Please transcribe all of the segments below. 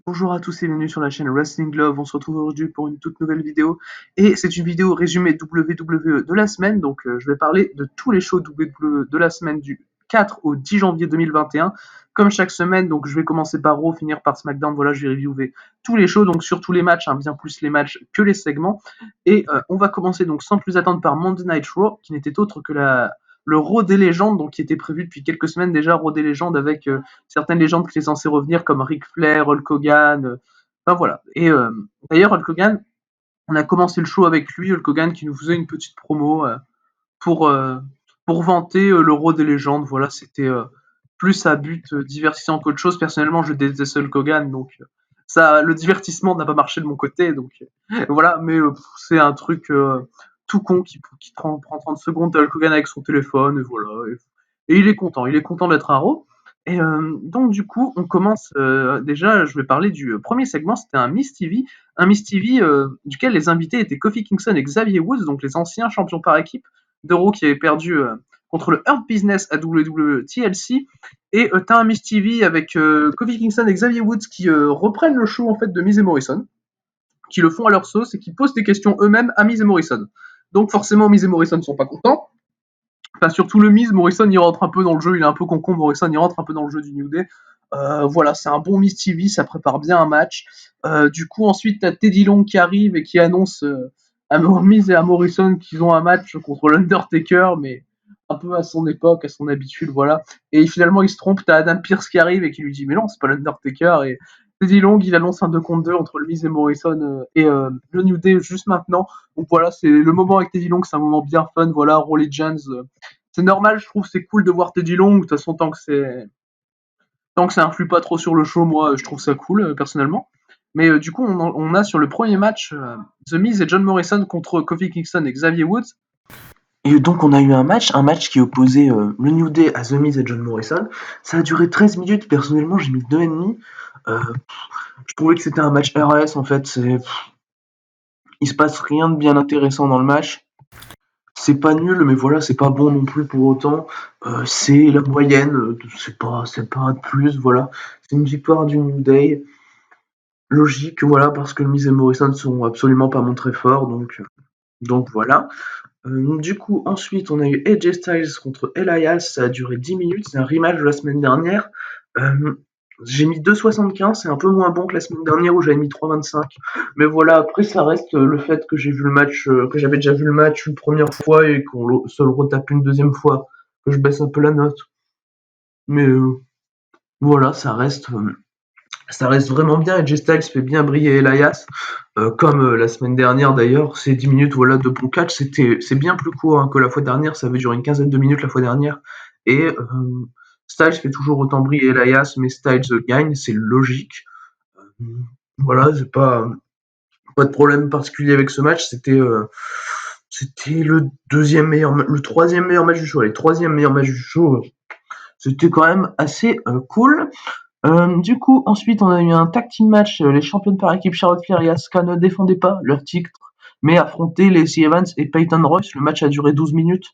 Bonjour à tous et bienvenue sur la chaîne Wrestling Glove. On se retrouve aujourd'hui pour une toute nouvelle vidéo. Et c'est une vidéo résumée WWE de la semaine. Donc je vais parler de tous les shows WWE de la semaine du 4 au 10 janvier 2021. Comme chaque semaine, donc je vais commencer par Raw, finir par SmackDown. Voilà, je vais reviewer tous les shows, donc sur tous les matchs, hein, bien plus les matchs que les segments. Et on va commencer donc sans plus attendre par Monday Night Raw, qui n'était autre que le Raw des légendes, donc qui était prévu depuis quelques semaines déjà, Raw des légendes avec certaines légendes qui étaient censées revenir comme Ric Flair, Hulk Hogan. Enfin voilà. Et d'ailleurs, Hulk Hogan, on a commencé le show avec lui, Hulk Hogan qui nous faisait une petite promo pour, euh, pour vanter le rôle des légendes. Voilà, c'était plus à but divertissant qu'autre chose. Personnellement, je déteste Hulk Hogan, donc ça, le divertissement n'a pas marché de mon côté. Donc voilà, mais c'est un truc tout con qui prend 30 secondes. Hulk Hogan avec son téléphone, et voilà. Et il est content d'être un Raw. Et donc du coup, on commence déjà. Je vais parler du premier segment. C'était un Miss TV duquel les invités étaient Kofi Kingston et Xavier Woods, donc les anciens champions par équipe d'Euro qui avaient perdu contre le Hurt Business à WWE TLC. Et t'as un Miss TV avec Kofi Kingston et Xavier Woods qui reprennent le show en fait de Miz et Morrison, qui le font à leur sauce et qui posent des questions eux-mêmes à Miz et Morrison. Donc forcément, Miz et Morrison ne sont pas contents. Enfin, surtout le Miz, Morrison il rentre un peu dans le jeu, il est un peu concombre, Morrison il rentre un peu dans le jeu du New Day. Voilà, c'est un bon Miz TV, ça prépare bien un match. Du coup, ensuite, t'as Teddy Long qui arrive et qui annonce à Miz et à Morrison qu'ils ont un match contre l'Undertaker, mais un peu à son époque, à son habitude, voilà. Et finalement, il se trompe, t'as Adam Pearce qui arrive et qui lui dit mais non, c'est pas l'Undertaker. Et Teddy Long, il annonce un 2 contre 2 entre le Miz et Morrison et le New Day juste maintenant. Donc voilà, c'est le moment avec Teddy Long, c'est un moment bien fun, voilà, Raw Legends. C'est normal, je trouve c'est cool de voir Teddy Long, de toute façon tant que ça influe pas trop sur le show, moi je trouve ça cool personnellement. Mais du coup on a sur le premier match The Miz et John Morrison contre Kofi Kingston et Xavier Woods. Et donc on a eu un match qui opposait le New Day à The Miz et John Morrison. Ça a duré 13 minutes, personnellement j'ai mis 2,5. Euh, je trouvais que c'était un match RS en fait, il se passe rien de bien intéressant dans le match. C'est pas nul, mais voilà, c'est pas bon non plus pour autant. C'est la moyenne, c'est pas de plus, voilà. C'est une victoire du New Day. Logique, voilà, parce que le Miz et Morrison ne sont absolument pas montrés forts, donc voilà. Du coup, ensuite, on a eu AJ Styles contre Elias, ça a duré 10 minutes, c'est un rematch de la semaine dernière. Euh, j'ai mis 2,75, c'est un peu moins bon que la semaine dernière où j'avais mis 3,25. Mais voilà, après, ça reste le fait que j'ai vu le match, que j'avais déjà vu le match une première fois et qu'on se le retape une deuxième fois, que je baisse un peu la note. Mais voilà, ça reste vraiment bien. AJ Styles fait bien briller Elias, comme la semaine dernière d'ailleurs. Ces 10 minutes voilà, de bon catch, c'est bien plus court hein, que la fois dernière. Ça avait duré une quinzaine de minutes la fois dernière. Et Styles fait toujours autant briller Elias, mais Styles gagne, c'est logique. Euh, voilà, c'est pas de problème particulier avec ce match. C'était le troisième meilleur match du show. Allez, troisième meilleur match du show. C'était quand même assez cool. Du coup, ensuite, on a eu un tag team match. Les championnes par équipe Charlotte Flair et Asuka ne défendaient pas leur titre, mais affrontaient Lacey Evans et Peyton Royce. Le match a duré 12 minutes.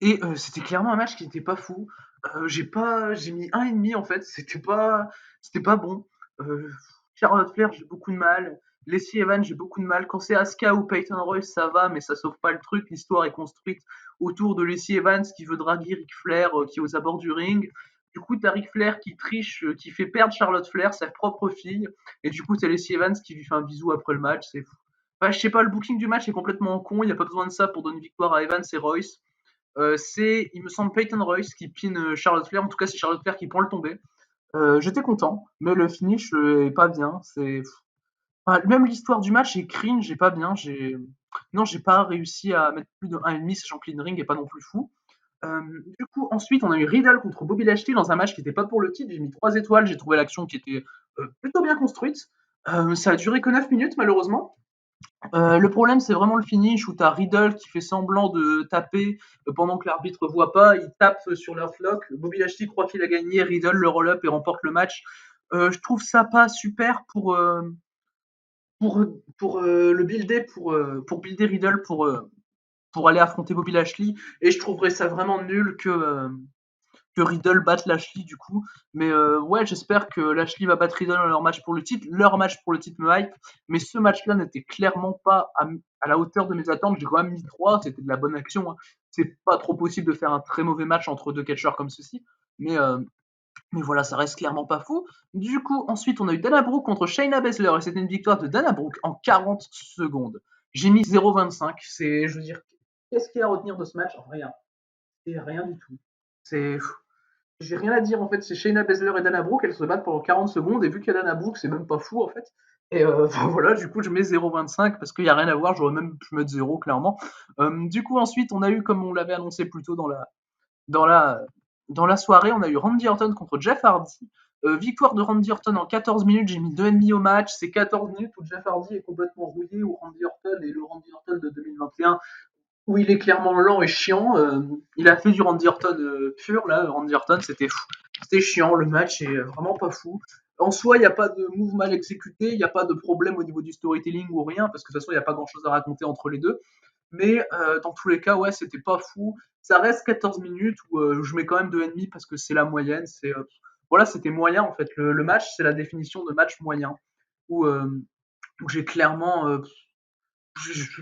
Et c'était clairement un match qui n'était pas fou. J'ai mis 1,5 en fait. C'était pas bon. Euh, Charlotte Flair, j'ai beaucoup de mal. Lacey Evans, j'ai beaucoup de mal. Quand c'est Asuka ou Peyton Royce, ça va, mais ça sauve pas le truc. L'histoire est construite autour de Lacey Evans qui veut draguer Ric Flair, qui est aux abords du ring. Du coup, t'as Ric Flair qui triche, qui fait perdre Charlotte Flair, sa propre fille. Et du coup, t'as Lacey Evans qui lui fait un bisou après le match. C'est fou. Enfin, je sais pas, le booking du match est complètement con. Il n'y a pas besoin de ça pour donner une victoire à Evans et Royce. C'est, il me semble, Peyton Royce qui pine Charlotte Flair. En tout cas, c'est Charlotte Flair qui prend le tombé. J'étais content, mais le finish est pas bien. Enfin, même l'histoire du match est cringe, j'ai pas bien. Non, j'ai pas réussi à mettre plus de 1,5, sachant que Ring est pas non plus fou. Du coup, ensuite, on a eu Riddle contre Bobby Lashley dans un match qui n'était pas pour le titre. J'ai mis 3 étoiles. J'ai trouvé l'action qui était plutôt bien construite. Ça a duré que 9 minutes, malheureusement. Le problème, c'est vraiment le finish où tu as Riddle qui fait semblant de taper pendant que l'arbitre voit pas. Il tape sur leur floc. Bobby Lashley croit qu'il a gagné. Riddle le roll-up et remporte le match. Je trouve ça pas super pour le builder, pour builder Riddle pour aller affronter Bobby Lashley. Et je trouverais ça vraiment nul que Riddle batte Lashley du coup. Mais ouais, j'espère que Lashley va battre Riddle dans leur match pour le titre. Leur match pour le titre me hype, mais ce match-là n'était clairement pas à la hauteur de mes attentes. J'ai quand même mis 3, c'était de la bonne action, hein. C'est pas trop possible de faire un très mauvais match entre deux catcheurs comme ceci, mais voilà, ça reste clairement pas fou. Du coup, ensuite, on a eu Dana Brooke contre Shayna Baszler et c'était une victoire de Dana Brooke en 40 secondes. J'ai mis 0,25. C'est, je veux dire, qu'est-ce qu'il y a à retenir de ce match? Rien. C'est rien du tout. C'est, j'ai rien à dire en fait. C'est Shayna Baszler et Dana Brooke, elles se battent pendant 40 secondes et vu qu'il y a Dana Brooke, c'est même pas fou en fait. Et enfin, voilà, du coup, je mets 0,25 parce qu'il n'y a rien à voir. J'aurais même pu mettre 0 clairement. Du coup, ensuite, on a eu, comme on l'avait annoncé plus tôt dans la, dans la soirée, on a eu Randy Orton contre Jeff Hardy. Victoire de Randy Orton en 14 minutes, j'ai mis 2,5 au match. C'est 14 minutes où Jeff Hardy est complètement rouillé, où Randy Orton est le Randy Orton de 2021, où il est clairement lent et chiant. Il a fait du Randy Orton pur, là, Randy Orton, c'était fou. C'était chiant, le match est vraiment pas fou. En soi, il n'y a pas de move mal exécuté, il n'y a pas de problème au niveau du storytelling ou rien, parce que de toute façon, il n'y a pas grand chose à raconter entre les deux. Mais dans tous les cas, ouais, c'était pas fou. Ça reste 14 minutes où je mets quand même 2,5 parce que c'est la moyenne. Voilà, c'était moyen en fait. Le match, c'est la définition de match moyen. Où, où j'ai clairement.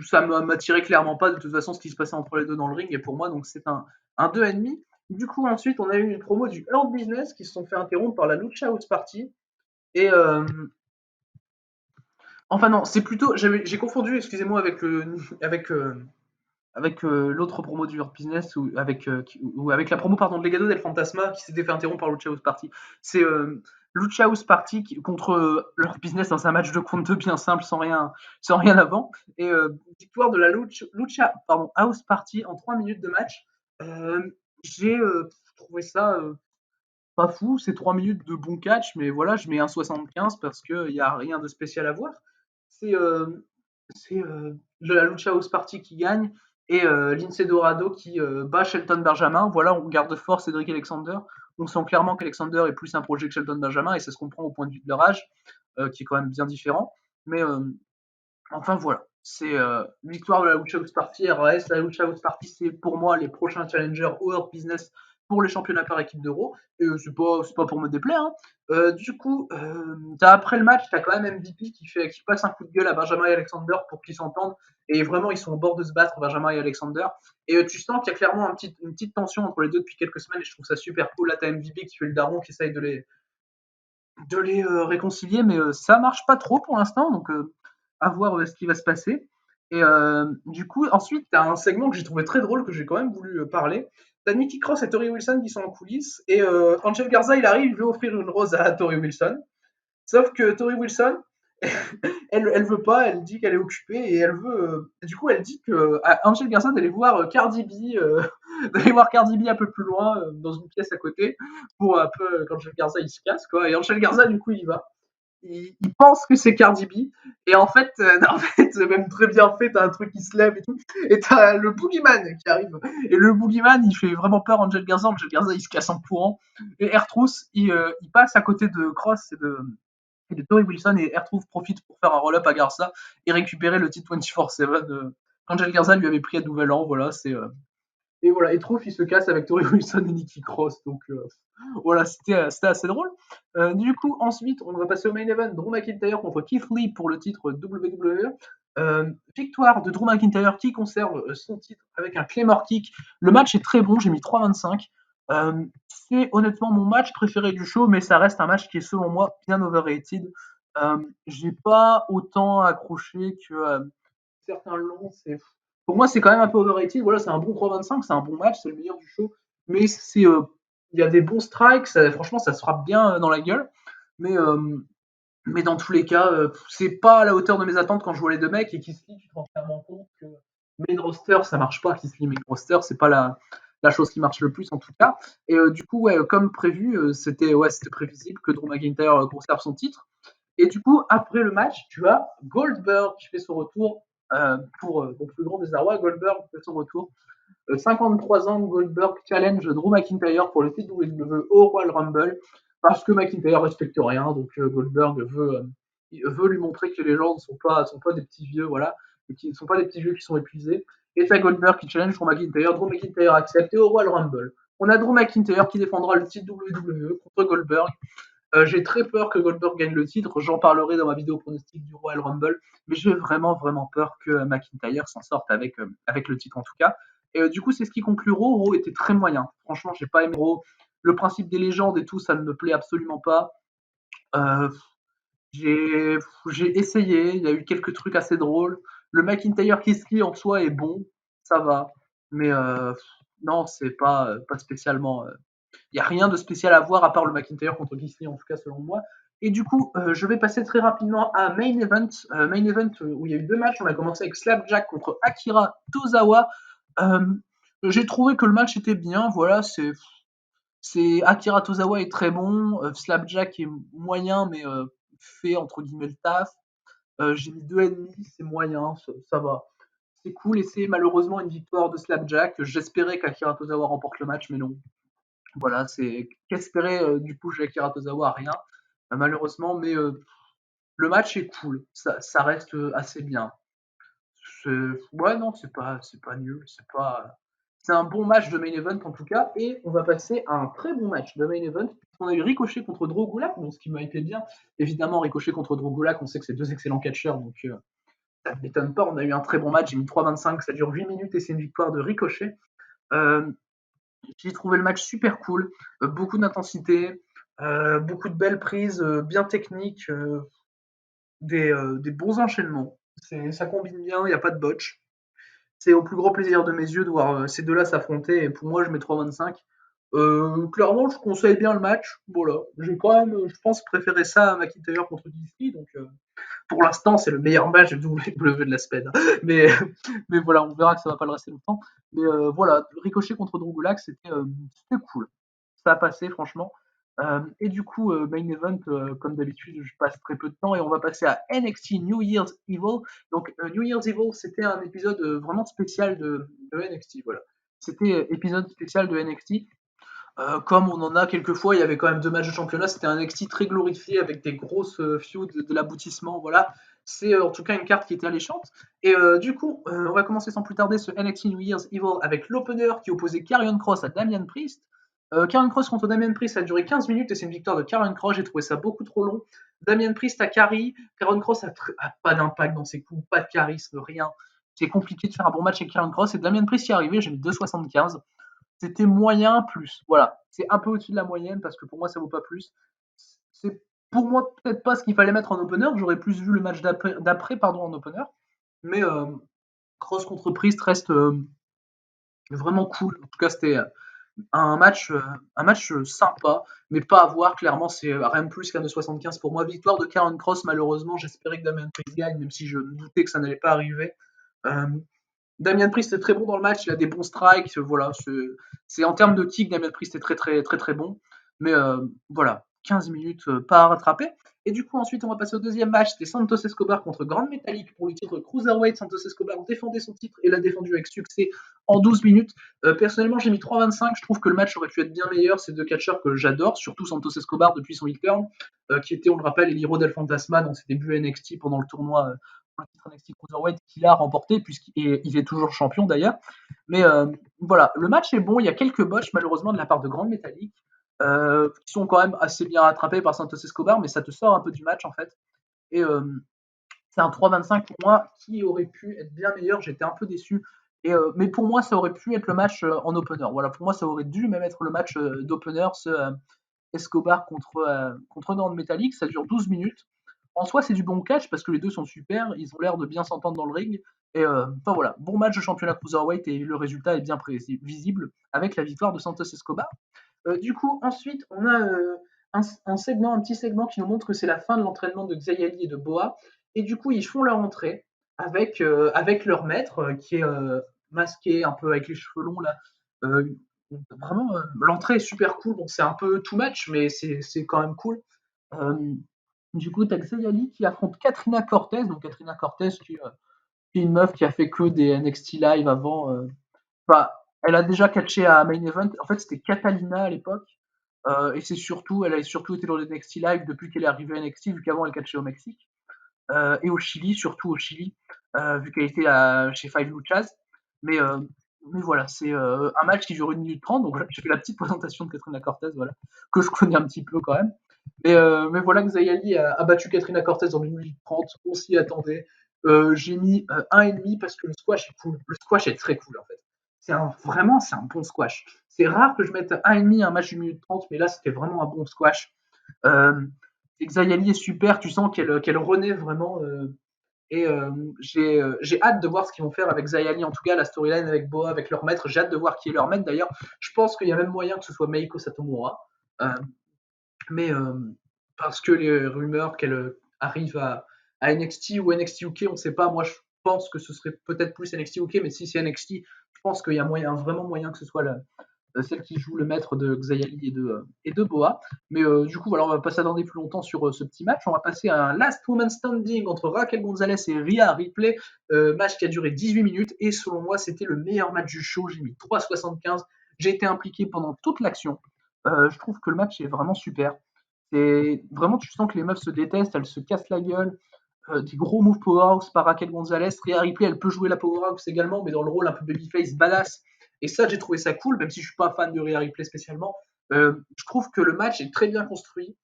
Ça m'attirait clairement pas de toute façon ce qui se passait entre les deux dans le ring. Et pour moi, donc c'est un 2,5. Du coup, ensuite, on a eu une promo du Hurt Business qui se sont fait interrompre par la Lucha House Party. Et enfin non, c'est plutôt, j'ai confondu, excusez-moi, avec l'autre promo du Hurt Business ou avec la promo pardon de Legado del Fantasma qui s'était fait interrompre par Lucha House Party. C'est Lucha House Party contre le Hurt Business dans un match de compte 2 bien simple sans rien avant et victoire de la Lucha pardon, House Party en 3 minutes de match. J'ai trouvé ça pas fou, c'est 3 minutes de bon catch, mais voilà, je mets un 75 parce qu'il n'y a rien de spécial à voir. C'est la Lucha House Party qui gagne et Lince Dorado qui bat Shelton Benjamin. Voilà, on garde fort Cédric Alexander. On sent clairement qu'Alexander est plus un projet que Shelton Benjamin et ça se comprend au point de vue de leur âge, qui est quand même bien différent. Mais enfin voilà, c'est victoire de la Lucha House Party RAS. La Lucha House Party, c'est pour moi les prochains challengers au Hurt Business pour les championnats par équipe d'Euro. Et c'est pas pour me déplaire, hein. Du coup, après le match, t'as quand même MVP qui passe un coup de gueule à Benjamin et Alexander pour qu'ils s'entendent. Et vraiment, ils sont au bord de se battre, Benjamin et Alexander. Et tu sens qu'il y a clairement une petite tension entre les deux depuis quelques semaines. Et je trouve ça super cool. Là, t'as MVP qui fait le daron, qui essaye de les réconcilier, mais ça marche pas trop pour l'instant, donc à voir ce qui va se passer. Et du coup, ensuite, tu as un segment que j'ai trouvé très drôle, que j'ai quand même voulu parler. T'as Nikki Cross et Tori Wilson qui sont en coulisses, et Angel Garza, il arrive, il veut offrir une rose à Tori Wilson. Sauf que Tori Wilson, elle veut pas, elle dit qu'elle est occupée et elle veut. Du coup, elle dit que Angel Garza d'aller voir Cardi B, d'aller voir Cardi B un peu plus loin dans une pièce à côté pour un peu quand Angel Garza il se casse quoi. Et Angel Garza du coup il va. Il pense que c'est Cardi B et en fait, en fait même très bien fait, t'as un truc qui se lève et tout et t'as le Boogeyman qui arrive et le Boogeyman il fait vraiment peur à Angel Garza il se casse en courant et Airtruth il passe à côté de Cross et de Tori Wilson et R-Truth profite pour faire un roll-up à Garza et récupérer le titre 24/7 qu'Angel Garza lui avait pris à Nouvel An. Voilà, et voilà, et Truth il se casse avec Tori Wilson et Nikki Cross. Donc voilà, c'était assez drôle. Du coup, ensuite, on va passer au main event. Drew McIntyre contre Keith Lee pour le titre WWE. Victoire de Drew McIntyre qui conserve son titre avec un Claymore Kick. Le match est très bon, j'ai mis 3,25. C'est honnêtement mon match préféré du show, mais ça reste un match qui est selon moi bien overrated. J'ai pas autant accroché que certains l'ont. Pour moi, c'est quand même un peu overrated. Voilà, c'est un bon 3,25, c'est un bon match, c'est le meilleur du show. Mais il y a des bons strikes, franchement, ça se frappe bien dans la gueule. Mais, euh, mais dans tous les cas, c'est pas à la hauteur de mes attentes quand je vois les deux mecs et Keith Lee, tu te rends clairement compte que main roster, ça marche pas. Keith Lee main roster, c'est pas la chose qui marche le plus en tout cas. Et du coup, ouais, comme prévu, c'était prévisible que Drew McIntyre conserve son titre. Et du coup, après le match, tu as Goldberg qui fait son retour pour le plus grand désarroi. Goldberg fait son retour. 53 ans, Goldberg challenge Drew McIntyre pour le titre WWE au Royal Rumble parce que McIntyre respecte rien, donc Goldberg veut lui montrer que les gens ne sont pas des petits vieux, voilà, qui ne sont pas des petits vieux qui sont épuisés. Et t'as Goldberg qui challenge Drew McIntyre accepte et au Royal Rumble. On a Drew McIntyre qui défendra le titre WWE contre Goldberg. J'ai très peur que Goldberg gagne le titre. J'en parlerai dans ma vidéo pronostic du Royal Rumble. Mais j'ai vraiment, vraiment peur que McIntyre s'en sorte avec le titre en tout cas. Et du coup, c'est ce qui conclut Raw. Raw était très moyen. Franchement, j'ai pas aimé Raw. Le principe des légendes et tout, ça ne me plaît absolument pas. Euh, j'ai, j'ai essayé. Il y a eu quelques trucs assez drôles. Le McIntyre qui skie en soi est bon. Ça va. Mais non, c'est pas spécialement. Il n'y a rien de spécial à voir à part le McIntyre contre Gisli, en tout cas selon moi. Et du coup, je vais passer très rapidement à Main Event. Main Event où il y a eu deux matchs. On a commencé avec Slapjack contre Akira Tozawa. Euh, j'ai trouvé que le match était bien. Voilà, c'est Akira Tozawa est très bon. Slapjack est moyen, mais fait entre guillemets le taf. J'ai mis 2,5, c'est moyen, ça va. C'est cool et c'est malheureusement une victoire de Slapjack. J'espérais qu'Akira Tozawa remporte le match, mais non. Voilà, c'est qu'espérer du push d'Akira Tozawa, rien, malheureusement, mais le match est cool, ça reste assez bien. Ouais, non, c'est pas nul, c'est un bon match de main event en tout cas, et on va passer à un très bon match de main event. On a eu Ricochet contre Drew Gulak, donc ce qui m'a été bien. Évidemment, Ricochet contre Drew Gulak, on sait que c'est deux excellents catcheurs, donc ça ne m'étonne pas. On a eu un très bon match, j'ai mis 3,25, ça dure 8 minutes et c'est une victoire de Ricochet. Euh, J'ai trouvé le match super cool, beaucoup d'intensité, beaucoup de belles prises, bien techniques, des bons enchaînements. Ça combine bien, il n'y a pas de botch. C'est au plus grand plaisir de mes yeux de voir ces deux-là s'affronter. Et pour moi, je mets 3,25. Clairement, je conseille bien le match. Voilà. J'ai quand même, je pense, préféré ça à McIntyre contre DC. Donc, pour l'instant, c'est le meilleur match de WWE de la semaine. Mais, mais voilà, on verra que ça va pas le rester longtemps. Mais voilà, Ricochet contre Drogulak, c'était cool. Ça a passé, franchement. Et du coup, main event, comme d'habitude, je passe très peu de temps et on va passer à NXT New Year's Evil. Donc, New Year's Evil, c'était un épisode vraiment spécial de NXT. Voilà. C'était épisode spécial de NXT. Comme on en a quelques fois, il y avait quand même deux matchs de championnat. C'était un NXT très glorifié avec des grosses feuds de l'aboutissement. Voilà, c'est en tout cas une carte qui était alléchante. Et du coup, on va commencer sans plus tarder ce NXT New Year's Evil avec l'opener qui opposait Karrion Kross à Damian Priest. Karrion Kross contre Damian Priest, ça a duré 15 minutes et c'est une victoire de Karrion Kross. J'ai trouvé ça beaucoup trop long. Damian Priest a carry. Karrion Kross a pas d'impact dans ses coups, pas de charisme, rien. C'est compliqué de faire un bon match avec Karrion Kross et Damian Priest y est arrivé. J'ai mis 2,75. C'était moyen plus. Voilà, c'est un peu au-dessus de la moyenne parce que pour moi ça vaut pas plus. C'est pour moi peut-être pas ce qu'il fallait mettre en opener. J'aurais plus vu le match d'après en opener. Mais Cross contre Priest reste vraiment cool. En tout cas, c'était un match sympa, mais pas à voir. Clairement, c'est rien de plus qu'un de 75 pour moi. Victoire de Karen Cross, malheureusement. J'espérais que Damien Priest gagne, même si je doutais que ça n'allait pas arriver. Euh, Damien Priest est très bon dans le match, il a des bons strikes, voilà, c'est en termes de kick, Damien Priest est très très très très bon, mais voilà, 15 minutes pas à rattraper. Et du coup ensuite on va passer au deuxième match, c'était Santos Escobar contre Grand Metalik pour le titre Cruiserweight. Santos Escobar défendait son titre et l'a défendu avec succès en 12 minutes. Personnellement j'ai mis 3,25, je trouve que le match aurait pu être bien meilleur, c'est deux catcheurs que j'adore, surtout Santos Escobar depuis son heel turn, qui était on le rappelle Eliro del Fantasma dans ses débuts NXT pendant le tournoi le titre NXT Cruiserweight qu'il a remporté, puisqu'il est toujours champion d'ailleurs. Mais voilà, le match est bon, il y a quelques botches malheureusement de la part de Grand Metallic, qui sont quand même assez bien rattrapés par Santos Escobar, mais ça te sort un peu du match en fait. Et c'est un 3,25 pour moi qui aurait pu être bien meilleur, j'étais un peu déçu. Et, mais pour moi, ça aurait pu être le match en opener. Voilà, pour moi, ça aurait dû même être le match d'opener, ce Escobar contre Grand Metallic. Ça dure 12 minutes. En soi, c'est du bon catch parce que les deux sont super, ils ont l'air de bien s'entendre dans le ring. Et enfin voilà, bon match de championnat Cruiserweight et le résultat est bien visible avec la victoire de Santos Escobar. Du coup, ensuite, on a un petit segment qui nous montre que c'est la fin de l'entraînement de Xayali et de Boa. Et du coup, ils font leur entrée avec leur maître qui est masqué, un peu avec les cheveux longs là. Euh, Vraiment, l'entrée est super cool. Bon, c'est un peu too much, mais c'est quand même cool. Euh, du coup, tu as Xayali qui affronte Katrina Cortez. Donc, Katrina Cortez qui est une meuf qui a fait que des NXT Live avant. Enfin, elle a déjà catché à Main Event. En fait, c'était Catalina à l'époque. Et elle a surtout été dans les NXT Live depuis qu'elle est arrivée à NXT, vu qu'avant elle catchait au Mexique. Et au Chili, surtout au Chili, vu qu'elle était chez Five Luchas. Mais Mais voilà, c'est un match qui dure 1 minute 30, donc voilà, j'ai fait la petite présentation de Katrina Cortez, voilà, que je connais un petit peu quand même. Mais voilà, Xayali a battu Katrina Cortez en 1 minute 30, on s'y attendait. J'ai mis 1,5 parce que le squash est cool. Le squash est très cool en fait. Vraiment, c'est un bon squash. C'est rare que je mette 1,5 à un match d'1 minute 30, mais là, c'était vraiment un bon squash. Euh, Xayali est super, tu sens qu'elle renaît vraiment. Et j'ai hâte de voir ce qu'ils vont faire avec Zayali, en tout cas la storyline avec Boa, avec leur maître. J'ai hâte de voir qui est leur maître d'ailleurs. Je pense qu'il y a même moyen que ce soit Meiko Satomura. Euh, mais parce que les rumeurs qu'elle arrive à NXT ou NXT UK, on ne sait pas. Moi, je pense que ce serait peut-être plus NXT UK, mais si c'est NXT, je pense qu'il y a moyen, vraiment moyen que ce soit celle qui joue le maître de Xayali et de Boa. Mais du coup, voilà, on va pas s'attarder plus longtemps sur ce petit match. On va passer à un last woman standing entre Raquel Gonzalez et Rhea Ripley. Match qui a duré 18 minutes et selon moi, c'était le meilleur match du show. J'ai mis 3,75. J'ai été impliqué pendant toute l'action. Je trouve que le match est vraiment super. C'est vraiment, tu sens que les meufs se détestent, elles se cassent la gueule. Des gros moves powerhouse par Raquel Gonzalez. Rhea Ripley, elle peut jouer la powerhouse également, mais dans le rôle un peu babyface badass. Et ça, j'ai trouvé ça cool, même si je suis pas fan de Rhea Ripley spécialement. Je trouve que le match est très bien construit.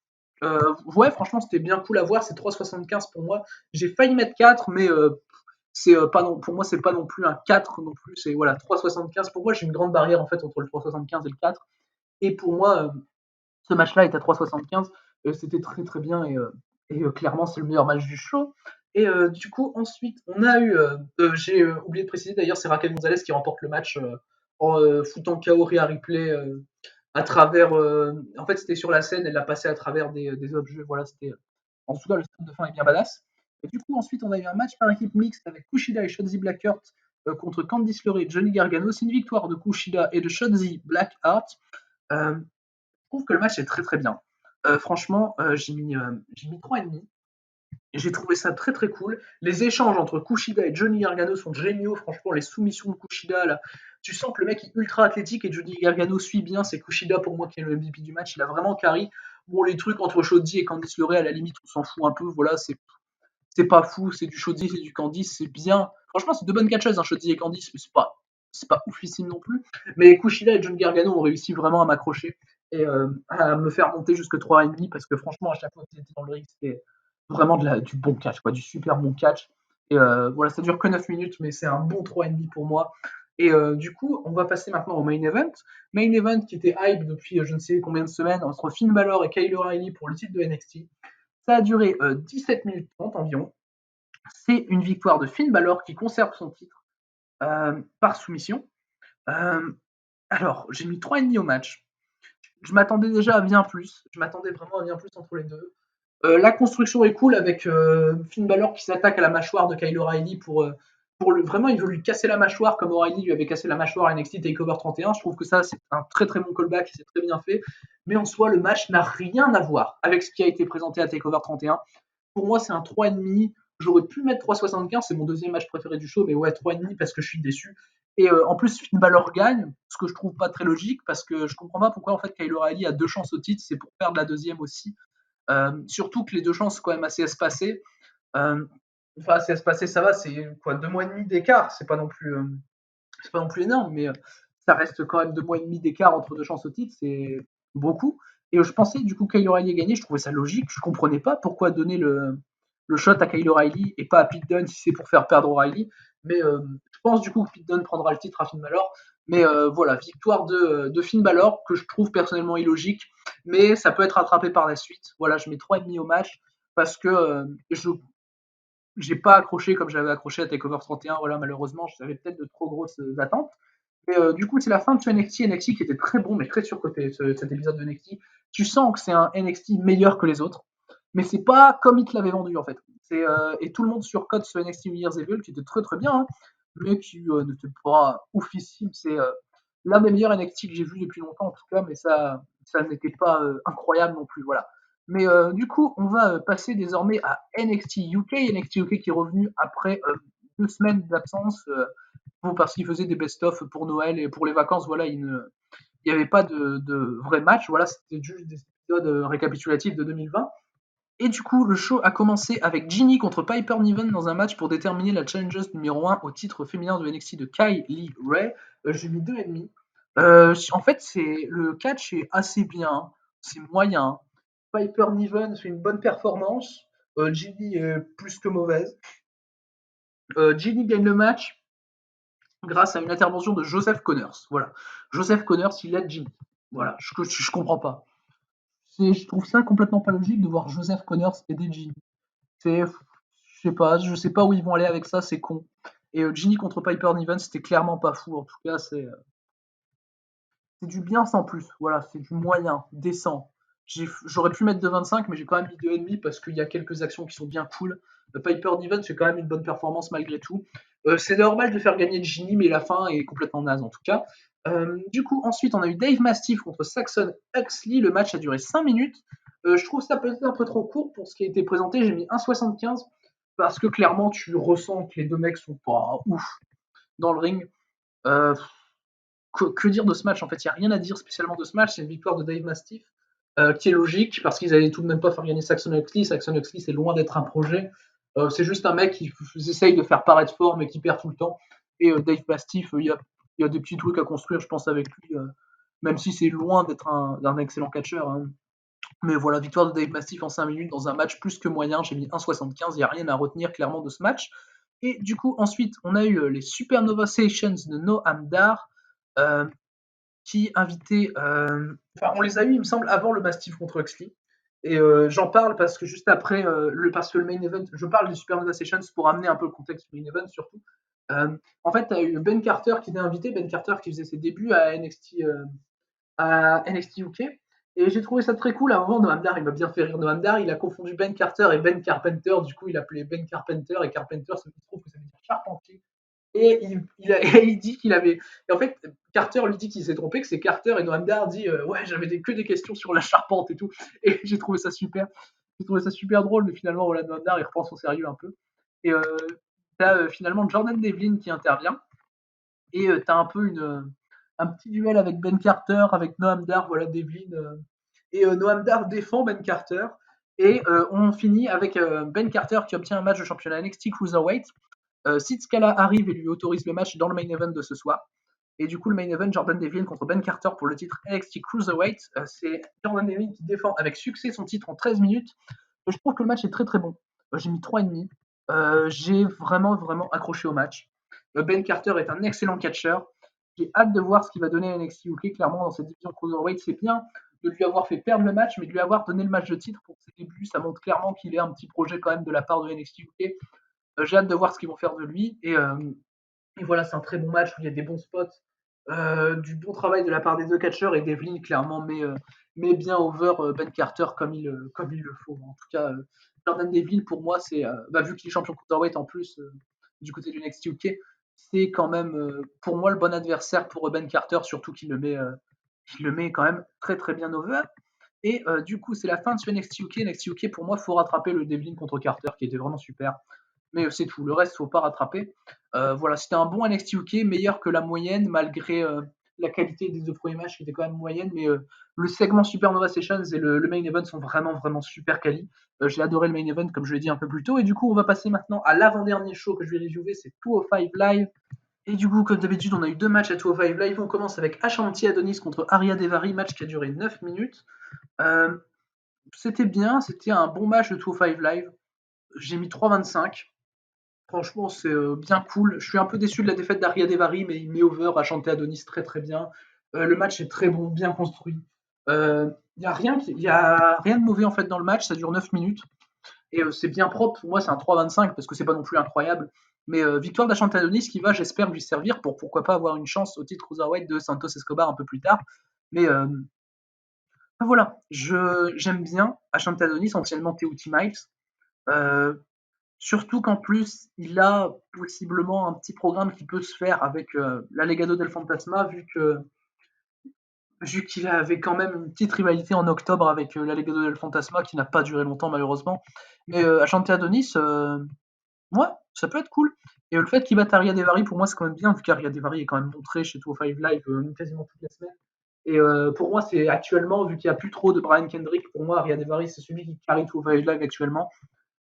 Ouais, franchement, c'était bien cool à voir. C'est 3,75 pour moi. J'ai failli mettre 4, mais c'est pas non, pour moi, c'est pas non plus un 4 non plus. C'est voilà, 3,75. Pour moi, j'ai une grande barrière en fait entre le 3,75 et le 4. Et pour moi, ce match-là est à 3,75. C'était très très bien et clairement, c'est le meilleur match du show. Et du coup, ensuite, on a eu. J'ai oublié de préciser d'ailleurs, c'est Raquel Gonzalez qui remporte le match en foutant KO Rhea Ripley à travers. En fait, c'était sur la scène, elle l'a passé à travers des objets. Voilà, c'était. En tout cas, le spot de fin est bien badass. Et du coup, ensuite, on a eu un match par équipe mixte avec Kushida et Shotzi Blackheart contre Candice LeRae et Johnny Gargano. C'est une victoire de Kushida et de Shotzi Blackheart. Je trouve que le match est très très bien. Franchement, j'ai mis 3,5. J'ai trouvé ça très très cool. Les échanges entre Kushida et Johnny Gargano sont géniaux. Franchement, les soumissions de Kushida, là, tu sens que le mec est ultra athlétique et Johnny Gargano suit bien. C'est Kushida pour moi qui est le MVP du match. Il a vraiment carry. Bon, les trucs entre Shotzi et Candice LeRae, à la limite, on s'en fout un peu. Voilà, c'est pas fou. C'est du Shotzi, c'est du Candice, c'est bien. Franchement, c'est deux bonnes catcheuses, hein, Shotzi et Candice, mais c'est pas oufissime non plus. Mais Kushida et Johnny Gargano ont réussi vraiment à m'accrocher et à me faire monter jusque 3,5 parce que franchement, à chaque fois qu'ils étaient dans le ring, c'était vraiment du bon catch, quoi, du super bon catch. Et voilà, ça dure que 9 minutes, mais c'est un bon 3,5 pour moi. Et du coup, on va passer maintenant au main event. Main event qui était hype depuis je ne sais combien de semaines entre Finn Balor et Kyle O'Reilly pour le titre de NXT. Ça a duré 17 minutes 30 environ. C'est une victoire de Finn Balor qui conserve son titre par soumission. Euh, alors, j'ai mis 3,5 au match. Je m'attendais déjà à bien plus. Je m'attendais vraiment à bien plus entre les deux. La construction est cool avec Finn Balor qui s'attaque à la mâchoire de Kyle O'Reilly vraiment, il veut lui casser la mâchoire comme O'Reilly lui avait cassé la mâchoire à NXT TakeOver 31. Je trouve que ça, c'est un très très bon callback et c'est très bien fait. Mais en soi, le match n'a rien à voir avec ce qui a été présenté à TakeOver 31. Pour moi, c'est un 3,5. J'aurais pu mettre 3,75, c'est mon deuxième match préféré du show, mais ouais, 3,5 parce que je suis déçu. Et en plus, Finn Balor gagne, ce que je trouve pas très logique, parce que je comprends pas pourquoi en fait Kyle O'Reilly a deux chances au titre, c'est pour perdre la deuxième aussi. Surtout que les deux chances sont quand même assez espacées. Enfin, assez espacées, ça va, c'est quoi, 2 mois et demi d'écart, c'est pas non plus énorme, mais ça reste quand même 2 mois et demi d'écart entre deux chances au titre, c'est beaucoup. Et je pensais du coup Kyle O'Reilly gagner, je trouvais ça logique, je comprenais pas pourquoi donner le shot à Kyle O'Reilly et pas à Pete Dunne si c'est pour faire perdre O'Reilly. Mais je pense du coup que Pete Dunne prendra le titre à Finn Balor. Mais voilà, victoire de Finn Balor que je trouve personnellement illogique, mais ça peut être rattrapé par la suite. Voilà, je mets 3,5 au match parce que je j'ai pas accroché comme j'avais accroché à Takeover 31. Voilà, malheureusement, j'avais peut-être de trop grosses attentes. Mais du coup, c'est la fin de ce NXT. NXT qui était très bon, mais très surcoté, cet épisode de NXT. Tu sens que c'est un NXT meilleur que les autres, mais c'est pas comme il te l'avait vendu en fait. Et tout le monde surcote ce NXT New Year's Evil qui était très très bien, hein, mais qui n'était pas oufissime. C'est l'un des meilleurs NXT que j'ai vu depuis longtemps en tout cas, mais ça n'était pas incroyable non plus. Voilà. Mais du coup, on va passer désormais à NXT UK. NXT UK qui est revenu après 2 semaines d'absence parce qu'il faisait des best-of pour Noël et pour les vacances. Voilà, il n'y avait pas de vrai match. Voilà, c'était juste des épisodes récapitulatifs de 2020. Et du coup, le show a commencé avec Ginny contre Piper Niven dans un match pour déterminer la challengeuse numéro 1 au titre féminin de NXT de Kylie Ray. J'ai mis 2,5. En fait, le catch est assez bien, c'est moyen. Piper Niven fait une bonne performance. Ginny est plus que mauvaise. Ginny gagne le match grâce à une intervention de Joseph Connors. Voilà. Joseph Connors, il aide Ginny. Voilà, je comprends pas. Je trouve ça complètement pas logique de voir Joseph Connors aider Ginny. C'est, je sais pas où ils vont aller avec ça, c'est con. Et Ginny contre Piper Niven, c'était clairement pas fou. En tout cas, c'est du bien sans plus. Voilà, c'est du moyen, décent. J'aurais pu mettre de 25, mais j'ai quand même mis 2,5 parce qu'il y a quelques actions qui sont bien cool. Piper Niven fait quand même une bonne performance malgré tout. C'est normal de faire gagner Ginny, mais la fin est complètement naze en tout cas. Du coup, ensuite, on a eu Dave Mastiff contre Saxon Huxley. Le match a duré 5 minutes. Je trouve ça peut-être un peu trop court pour ce qui a été présenté. J'ai mis 1,75 parce que clairement, tu ressens que les deux mecs sont pas ouf dans le ring. Euh, que dire de ce match? En fait, il n'y a rien à dire spécialement de ce match. C'est une victoire de Dave Mastiff qui est logique parce qu'ils n'allaient tout de même pas faire gagner Saxon Huxley. Saxon Huxley, c'est loin d'être un projet. C'est juste un mec qui essaye de faire paraître fort mais qui perd tout le temps. Et Dave Mastiff, il y a des petits trucs à construire, je pense, avec lui, même si c'est loin d'être un excellent catcheur. Hein. Mais voilà, victoire de Dave Mastiff en 5 minutes dans un match plus que moyen. J'ai mis 1,75. Il n'y a rien à retenir clairement de ce match. Et du coup, ensuite, on a eu les Supernova Sessions de Noam Dar. Euh, qui invitaient. Enfin, on les a eu, il me semble, avant le Mastiff contre Huxley. Et j'en parle parce que juste après, parce que le main event, je parle des Supernova Sessions pour amener un peu le contexte du main event surtout. En fait, tu as eu Ben Carter qui était invité, Ben Carter qui faisait ses débuts à NXT UK. Et j'ai trouvé ça très cool. À un moment, Noam Dar, il m'a bien fait rire. Noam Dar, il a confondu Ben Carter et Ben Carpenter. Du coup, il appelait Ben Carpenter et Carpenter, ça me trouve que ça veut dire charpentier. Et il dit qu'il avait. Et en fait, Carter lui dit qu'il s'est trompé, que c'est Carter, et Noam Dar dit ouais, j'avais que des questions sur la charpente et tout. Et j'ai trouvé ça super. J'ai trouvé ça super drôle, mais finalement, voilà, Noam Dar, il reprend son sérieux un peu. Et t'as finalement Jordan Devlin qui intervient. Et t'as un peu un petit duel avec Ben Carter, avec Noam Dar, voilà, Devlin. Et Noam Dar défend Ben Carter. Et on finit avec Ben Carter qui obtient un match de championnat NXT Cruiserweight. Sid Scala arrive et lui autorise le match dans le main event de ce soir. Et du coup, le main event, Jordan Devlin contre Ben Carter pour le titre NXT Cruiserweight. C'est Jordan Devlin qui défend avec succès son titre en 13 minutes. Je trouve que le match est très très bon. J'ai mis 3,5. J'ai vraiment vraiment accroché au match. Ben Carter est un excellent catcheur. J'ai hâte de voir ce qu'il va donner à NXT UK. Clairement, dans cette division Cruiserweight, c'est bien de lui avoir fait perdre le match, mais de lui avoir donné le match de titre pour ses débuts. Ça montre clairement qu'il est un petit projet quand même de la part de NXT UK. J'ai hâte de voir ce qu'ils vont faire de lui. Et voilà, c'est un très bon match où il y a des bons spots, du bon travail de la part des deux catcheurs. Et Devlin, clairement, met bien over Ben Carter comme il le faut. En tout cas, Jordan Devlin, pour moi, c'est vu qu'il est champion Cruiserweight en plus du côté du NXT UK, c'est quand même pour moi le bon adversaire pour Ben Carter, surtout qu'il le met quand même très très bien over. Et du coup, c'est la fin de ce NXT UK. NXT UK, pour moi, il faut rattraper le Devlin contre Carter qui était vraiment super. Mais c'est tout. Le reste, il ne faut pas rattraper. Voilà, c'était un bon NXT UK, meilleur que la moyenne, malgré la qualité des deux premiers matchs qui étaient quand même moyenne. Mais le segment Supernova Sessions et le main event sont vraiment, vraiment super quali. J'ai adoré le main event, comme je l'ai dit un peu plus tôt. Et du coup, on va passer maintenant à l'avant-dernier show que je vais reviewer, c'est 205 Live. Et du coup, comme d'habitude, on a eu deux matchs à 205 Live. On commence avec Ashanti Adonis contre Aria Devari, match qui a duré 9 minutes. C'était bien, c'était un bon match de 205 Live. J'ai mis 3,25. Franchement, c'est bien cool. Je suis un peu déçu de la défaite d'Aria Devari, mais il met over à chanter Adonis très très bien. Le match est très bon, bien construit. Il n'y a, a rien de mauvais en fait dans le match, ça dure 9 minutes. Et c'est bien propre. Pour moi, c'est un 3,25 parce que c'est pas non plus incroyable. Mais victoire d'Achante Adonis qui va, j'espère, lui servir pour pourquoi pas avoir une chance au titre Cruiserweight de Santos Escobar un peu plus tard. Mais voilà, j'aime bien Achante Adonis, anciennement T.O.T. Miles. Euh, Surtout qu'en plus, il a possiblement un petit programme qui peut se faire avec la Legado del Fantasma, vu qu'il avait quand même une petite rivalité en octobre avec la Legado del Fantasma qui n'a pas duré longtemps malheureusement. Mais Achante Adonis, ouais, ça peut être cool. Et le fait qu'il batte Aria Devari, pour moi, c'est quand même bien, vu qu'Aria Devari est quand même montré chez 205 Live quasiment toutes les semaines. Et pour moi, c'est actuellement, vu qu'il n'y a plus trop de Brian Kendrick, pour moi, Riyad Evari, c'est celui qui carry tout Five Live actuellement.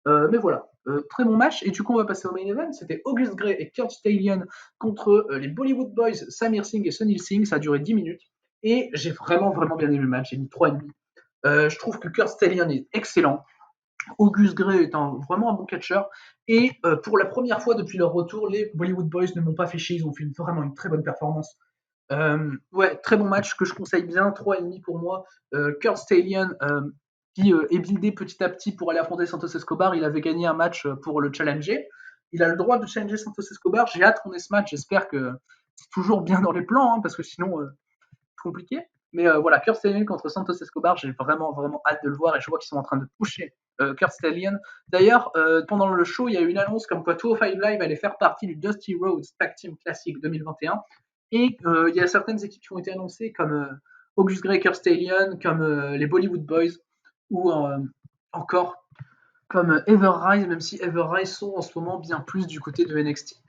Mais voilà, très bon match. Et du coup, on va passer au main event. C'était August Grey et Kurt Stallion contre les Bollywood Boys, Samir Singh et Sunil Singh. Ça a duré 10 minutes. Et j'ai vraiment, vraiment bien aimé le match. J'ai mis 3,5. Je trouve que Kurt Stallion est excellent. Auguste Grey est vraiment un bon catcheur. Et pour la première fois depuis leur retour, les Bollywood Boys ne m'ont pas fait chier. Ils ont fait vraiment une très bonne performance. Ouais, très bon match que je conseille bien. 3,5 pour moi. Kurt Stallion, qui est buildé petit à petit pour aller affronter Santos Escobar. Il avait gagné un match pour le challenger. Il a le droit de challenger Santos Escobar. J'ai hâte qu'on ait ce match. J'espère que c'est toujours bien dans les plans, hein, parce que sinon, compliqué. Mais voilà, Kurt Stallion contre Santos Escobar, j'ai vraiment, vraiment hâte de le voir et je vois qu'ils sont en train de pusher Kurt Stallion. D'ailleurs, pendant le show, il y a eu une annonce comme quoi 205 Live allait faire partie du Dusty Rhodes Tag Team Classic 2021. Et il y a certaines équipes qui ont été annoncées comme August Grey, Kurt Stallion, comme les Bollywood Boys ou encore comme Ever Rise, même si Ever Rise sont en ce moment bien plus du côté de NXT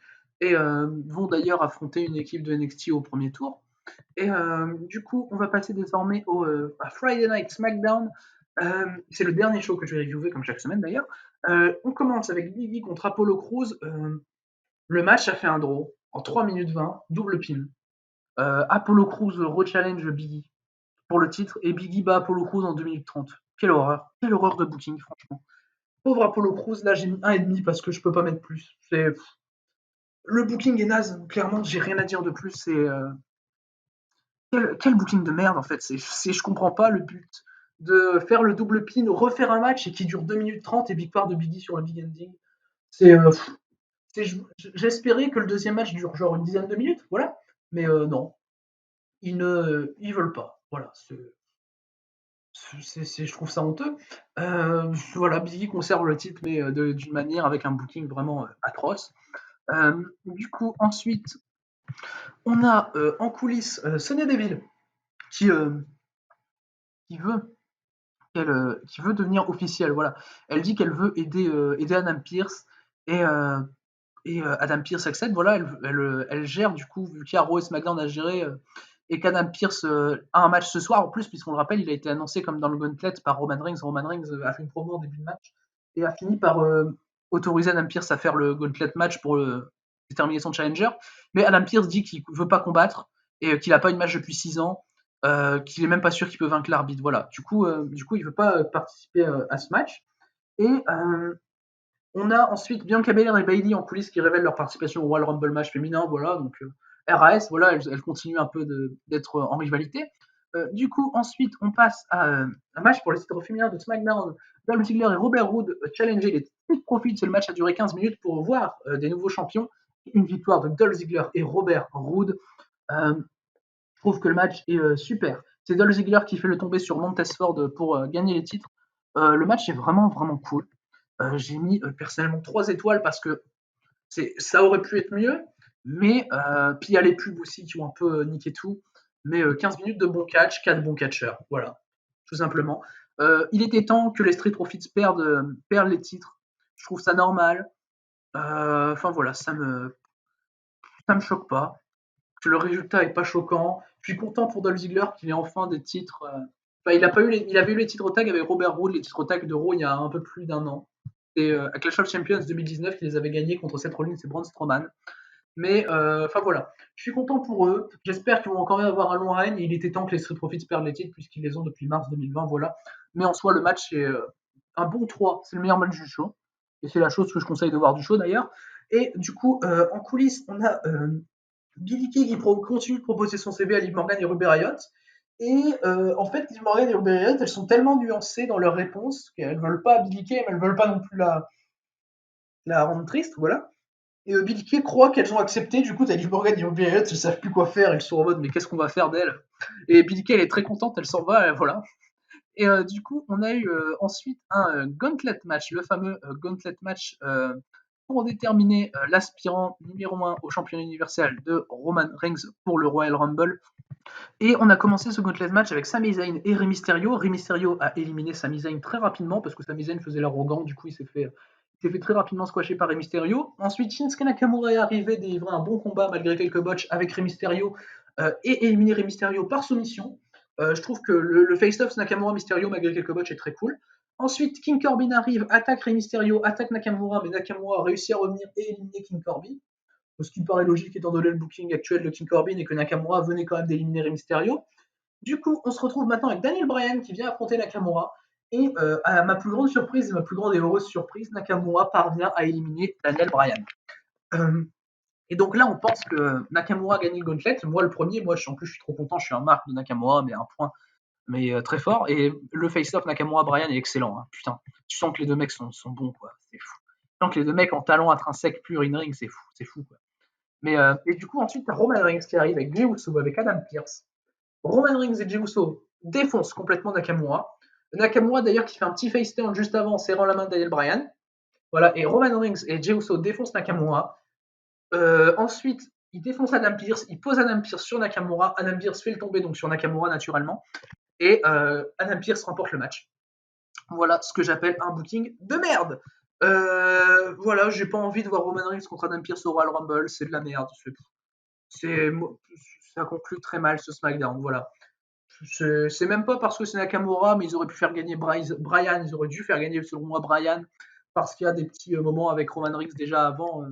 et vont d'ailleurs affronter une équipe de NXT au premier tour. Et du coup, on va passer désormais à Friday Night SmackDown. C'est le dernier show que je vais reviewer, comme chaque semaine d'ailleurs. On commence avec Big E contre Apollo Crews. Le match a fait un draw en 3 minutes 20, double pin. Apollo Crews re-challenge Big E pour le titre et Big E bat Apollo Crews en 2 minutes 30. Quelle horreur. Quelle horreur de booking, franchement. Pauvre Apollo Crews, là j'ai mis 1,5 parce que je peux pas mettre plus. Le booking est naze, clairement, j'ai rien à dire de plus. Quel booking de merde en fait. Je comprends pas le but de faire le double pin, refaire un match et qui dure 2 minutes 30 et victoire de Biggie sur le big ending. C'est, j'espérais que le deuxième match dure genre une dizaine de minutes, voilà. Mais non, ils veulent pas. Voilà, je trouve ça honteux. Voilà, Biggie conserve le titre, mais d'une manière avec un booking vraiment atroce. Du coup, ensuite, on a en coulisses Sonya Deville qui, qui veut qui veut devenir officielle. Voilà. Elle dit qu'elle veut aider Adam Pierce et Adam Pierce accepte. Voilà, elle gère du coup, vu qu'il y a Raw et SmackDown à gérer et qu'Adam Pierce a un match ce soir en plus, puisqu'on le rappelle, il a été annoncé comme dans le Gauntlet par Roman Reigns. Roman Reigns a fait une promo en début de match et a fini par autoriser Adam Pierce à faire le Gauntlet match pour déterminer son challenger. Mais Adam Pierce dit qu'il ne veut pas combattre et qu'il n'a pas une match depuis 6 ans. Qu'il est même pas sûr qu'il peut vaincre l'arbitre. Voilà. Du coup, il veut pas participer à ce match. Et on a ensuite Bianca Belair et Bayley en coulisses qui révèlent leur participation au Royal Rumble match féminin. Voilà. Donc RAS, voilà, elle continue un peu d'être en rivalité. Du coup, ensuite, on passe à un match pour les titres féminins de SmackDown. Dolph Ziggler et Robert Roode challenger les Street Profits. Le match a duré 15 minutes pour voir des nouveaux champions. Une victoire de Dolph Ziggler et Robert Roode. Je trouve que le match est super. C'est Dolph Ziggler qui fait le tomber sur Montesford pour gagner les titres. Le match est vraiment, vraiment cool. J'ai mis personnellement 3 étoiles parce que ça aurait pu être mieux, mais puis il y a les pubs aussi qui ont un peu niqué tout. Mais 15 minutes de bon catch, 4 bons catcheurs. Voilà, tout simplement. Il était temps que les Street Profits perdent les titres. Je trouve ça normal. Enfin voilà, ça me choque pas que le résultat est pas choquant. Je suis content pour Dolph Ziggler qu'il ait enfin des titres. Enfin, il avait eu les titres tag avec Robert Roode, les titres tag de Raw il y a un peu plus d'un an. Et à Clash of Champions 2019, il les avait gagnés contre Seth Rollins et Braun Strowman. Mais enfin voilà, je suis content pour eux. J'espère qu'ils vont encore avoir un long règne. Il était temps que les Street Profits perdent les titres puisqu'ils les ont depuis mars 2020. Voilà. Mais en soi, le match est un bon 3. C'est le meilleur match du show. Et c'est la chose que je conseille de voir du show d'ailleurs. Et du coup, en coulisses, on a Billy Kay qui continue de proposer son CV à Liv Morgan et Ruby Riott. Et en fait, Liv Morgan et Ruby Riott, elles sont tellement nuancées dans leurs réponses qu'elles veulent pas Billy Kay, mais elles veulent pas non plus la rendre triste, voilà. Et Billy Kay croit qu'elles ont accepté, du coup, t'as Liv Morgan et Ruby Riott, elles savent plus quoi faire, elles sont en mode mais qu'est-ce qu'on va faire d'elle. Et Billy Kay, elle est très contente, elle s'en va, voilà. Et du coup, on a eu ensuite un gauntlet match, le fameux gauntlet match pour déterminer l'aspirant numéro 1 au championnat universel de Roman Reigns pour le Royal Rumble. Et on a commencé ce gauntlet match avec Sami Zayn et Rey Mysterio. Rey Mysterio a éliminé Sami Zayn très rapidement parce que Sami Zayn faisait l'arrogant, du coup il s'est fait très rapidement squasher par Rey Mysterio. Ensuite, Shinsuke Nakamura est arrivé, délivrer un bon combat malgré quelques botches avec Rey Mysterio et éliminer Rey Mysterio par soumission. Je trouve que le face-off Nakamura-Mysterio, malgré quelques botches, est très cool. Ensuite, King Corbin arrive, attaque Rey Mysterio, attaque Nakamura, mais Nakamura réussit à revenir et éliminer King Corbin. Ce qui me paraît logique étant donné le booking actuel de King Corbin et que Nakamura venait quand même d'éliminer Rey Mysterio. Du coup, on se retrouve maintenant avec Daniel Bryan qui vient affronter Nakamura. Et à ma plus grande surprise et ma plus grande et heureuse surprise, Nakamura parvient à éliminer Daniel Bryan. Et donc là, on pense que Nakamura a gagné le gauntlet. Moi, le premier, en plus, je suis trop content. Je suis un marque de Nakamura, mais un point, mais très fort. Et le face-off Nakamura-Bryan est excellent. Hein. Putain, tu sens que les deux mecs sont bons, quoi. C'est fou. Tu sens que les deux mecs en talent intrinsèque pur in-ring, c'est fou, quoi. Mais, et du coup, ensuite, t'as Roman Reigns qui arrive avec Jey Uso, avec Adam Pearce. Roman Reigns et Jey Uso défoncent complètement Nakamura. Nakamura, d'ailleurs, qui fait un petit face turn juste avant en serrant la main de Daniel Bryan. Voilà, et Roman Reigns et Jey Uso défoncent Nakamura. Ensuite, il défonce Adam Pearce, il pose Adam Pearce sur Nakamura. Adam Pearce fait le tomber donc sur Nakamura naturellement. Et Adam Pearce remporte le match. Voilà ce que j'appelle un booking de merde. Voilà, j'ai pas envie de voir Roman Reigns contre Adam Pearce au Royal Rumble, c'est de la merde. Ça conclut très mal ce SmackDown, voilà. C'est même pas parce que c'est Nakamura, mais ils auraient pu faire gagner Bryan, ils auraient dû faire gagner selon moi Bryan, parce qu'il y a des petits moments avec Roman Reigns déjà avant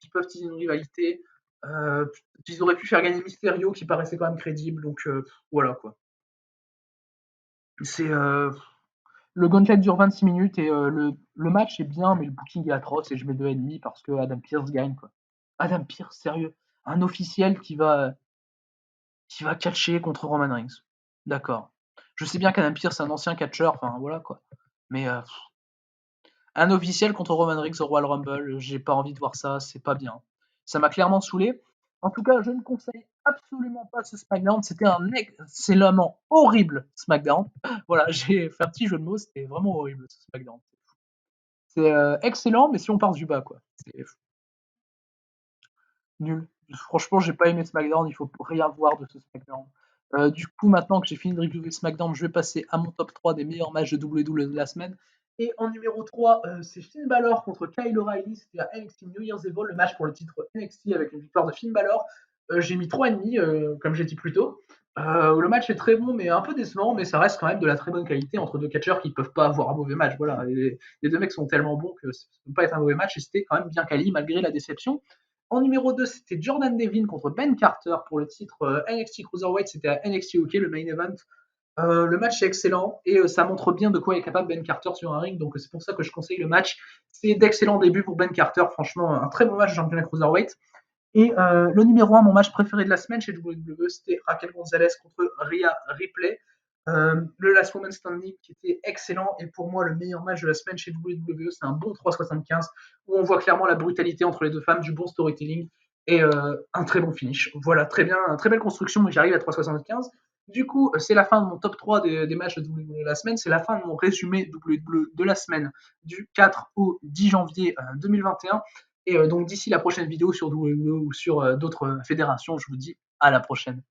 qui peuvent teaser une rivalité. Ils auraient pu faire gagner Mysterio qui paraissait quand même crédible, donc voilà quoi. C'est le gauntlet dure 26 minutes et le match est bien, mais le booking est atroce et je mets 2,5 parce que Adam Pearce gagne quoi. Adam Pearce, sérieux, un officiel qui va catcher contre Roman Reigns. D'accord. Je sais bien qu'Adam Pearce c'est un ancien catcheur, enfin voilà quoi. Mais un officiel contre Roman Reigns au Royal Rumble, j'ai pas envie de voir ça, c'est pas bien. Ça m'a clairement saoulé. En tout cas, je ne conseille absolument pas ce SmackDown. C'était un excellemment horrible SmackDown. Voilà, j'ai fait un petit jeu de mots, c'était vraiment horrible ce SmackDown. C'est excellent, mais si on part du bas, quoi. C'est nul. Franchement, j'ai pas aimé SmackDown, il faut rien voir de ce SmackDown. Du coup, maintenant que j'ai fini de reviewer SmackDown, je vais passer à mon top 3 des meilleurs matchs de WWE de la semaine. Et en numéro 3, c'est Finn Balor contre Kyle O'Reilly. C'était à NXT New Year's Evil, le match pour le titre NXT avec une victoire de Finn Balor. J'ai mis 3,5, comme j'ai dit plus tôt. Le match est très bon, mais un peu décevant, mais ça reste quand même de la très bonne qualité entre deux catcheurs qui ne peuvent pas avoir un mauvais match. Voilà, les deux mecs sont tellement bons que ça ne peut pas être un mauvais match et c'était quand même bien quali malgré la déception. En numéro 2, c'était Jordan Devlin contre Ben Carter pour le titre NXT Cruiserweight. C'était à NXT UK, le main event. Le match est excellent et ça montre bien de quoi est capable Ben Carter sur un ring. Donc c'est pour ça que je conseille le match. C'est d'excellents débuts pour Ben Carter. Franchement, un très bon match de championnat Cruiserweight. Et le numéro 1, mon match préféré de la semaine chez WWE, c'était Raquel Gonzalez contre Rhea Ripley. Le Last Woman Standing qui était excellent et pour moi le meilleur match de la semaine chez WWE, c'est un bon 3,75 où on voit clairement la brutalité entre les deux femmes, du bon storytelling et un très bon finish. Voilà, très bien, très belle construction, mais j'arrive à 3,75. Du coup, c'est la fin de mon top 3 des matchs de WWE de la semaine, c'est la fin de mon résumé WWE de la semaine du 4 au 10 janvier 2021. Et donc d'ici la prochaine vidéo sur WWE ou sur d'autres fédérations, je vous dis à la prochaine.